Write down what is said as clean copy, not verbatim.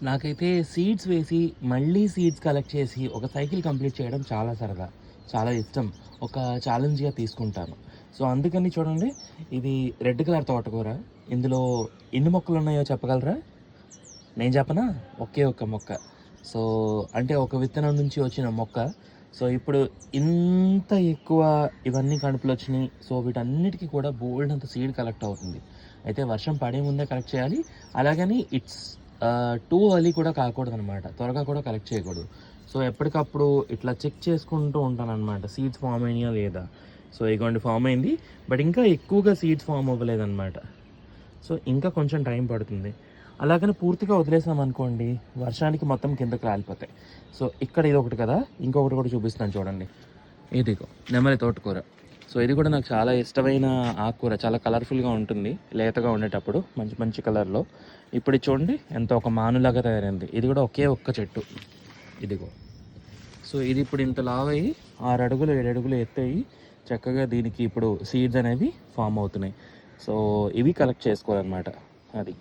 నాకైతే సీడ్స్ వేసి, మళ్ళీ సీడ్స్ కలెక్ట్ చేసి, ఒక సైకిల్ కంప్లీట్ చేయడం చాలా సరదా. చాలా ఇష్టం. ఒక ఛాలెంజ్‌గా తీసుకుంటాను. సో, అందుకని చూడండి, ఇది రెడ్ కలర్ తోటకూర. ఇందులో ఎన్ని మొక్కలున్నాయో చెప్పగలరా? నేను చెప్పనా? ఒకే ఒక్క మొక్క. సో, అంటే ఒక విత్తనం నుంచి వచ్చిన మొక్క. సో, ఇప్పుడు ఇంత ఎక్కువ ఇవన్నీ కడుపులొచ్చినియి. సో, వీటన్నిటికి కూడా బోలెడంత సీడ్ కలెక్ట్ అవుతుంది. అయితే వర్షం పడే ముందే కలెక్ట్ చేయాలి. అలాగని ఇట్స్ టూ ఎర్లీ కూడా కాకూడదనమాట. త్వరగా కూడా కలెక్ట్ చేయకూడదు. సో, ఎప్పటికప్పుడు ఇట్లా చెక్ చేసుకుంటూ ఉంటాననమాట. సీడ్స్ ఫార్మ్ అయినాయా లేదా? సో, ఇగోండి ఫార్మ్ అయింది. బట్ ఇంకా ఎక్కువగా సీడ్స్ ఫార్మ్ అవ్వలేదనమాట. సో, ఇంకా కొంచెం టైం పడుతుంది. అలాగని పూర్తిగా వదిలేసామనుకోండి, వర్షానికి మొత్తం కిందకి రాలిపోతాయి. సో, ఇక్కడ ఇదొకటి కదా! ఇంకొకటి కూడా చూపిస్తాను చూడండి. ఇదిగో నెమలి తోటకూర. సో, ఇది కూడా నాకు చాలా ఇష్టమైన ఆకుకూర. చాలా కలర్‌ఫుల్‌గా ఉంటుంది. లేతగా ఉండేటప్పుడు మంచి మంచి కలర్‌లో. ఇప్పుడు ఇది చూడండి ఎంత ఒక మానులాగా తయారైంది. ఇది కూడా ఒకే ఒక్క చెట్టు. ఇదిగో. సో, ఇది ఇప్పుడు ఇంత లావయ్యి 6 అడుగులు, 7 అడుగులు ఎత్తయ్యి చక్కగా దీనికి ఇప్పుడు సీడ్స్ అనేవి ఫార్మ్ అవుతున్నాయి. సో, ఇవి కలెక్ట్ చేసుకోవాలన్నమాట. అది.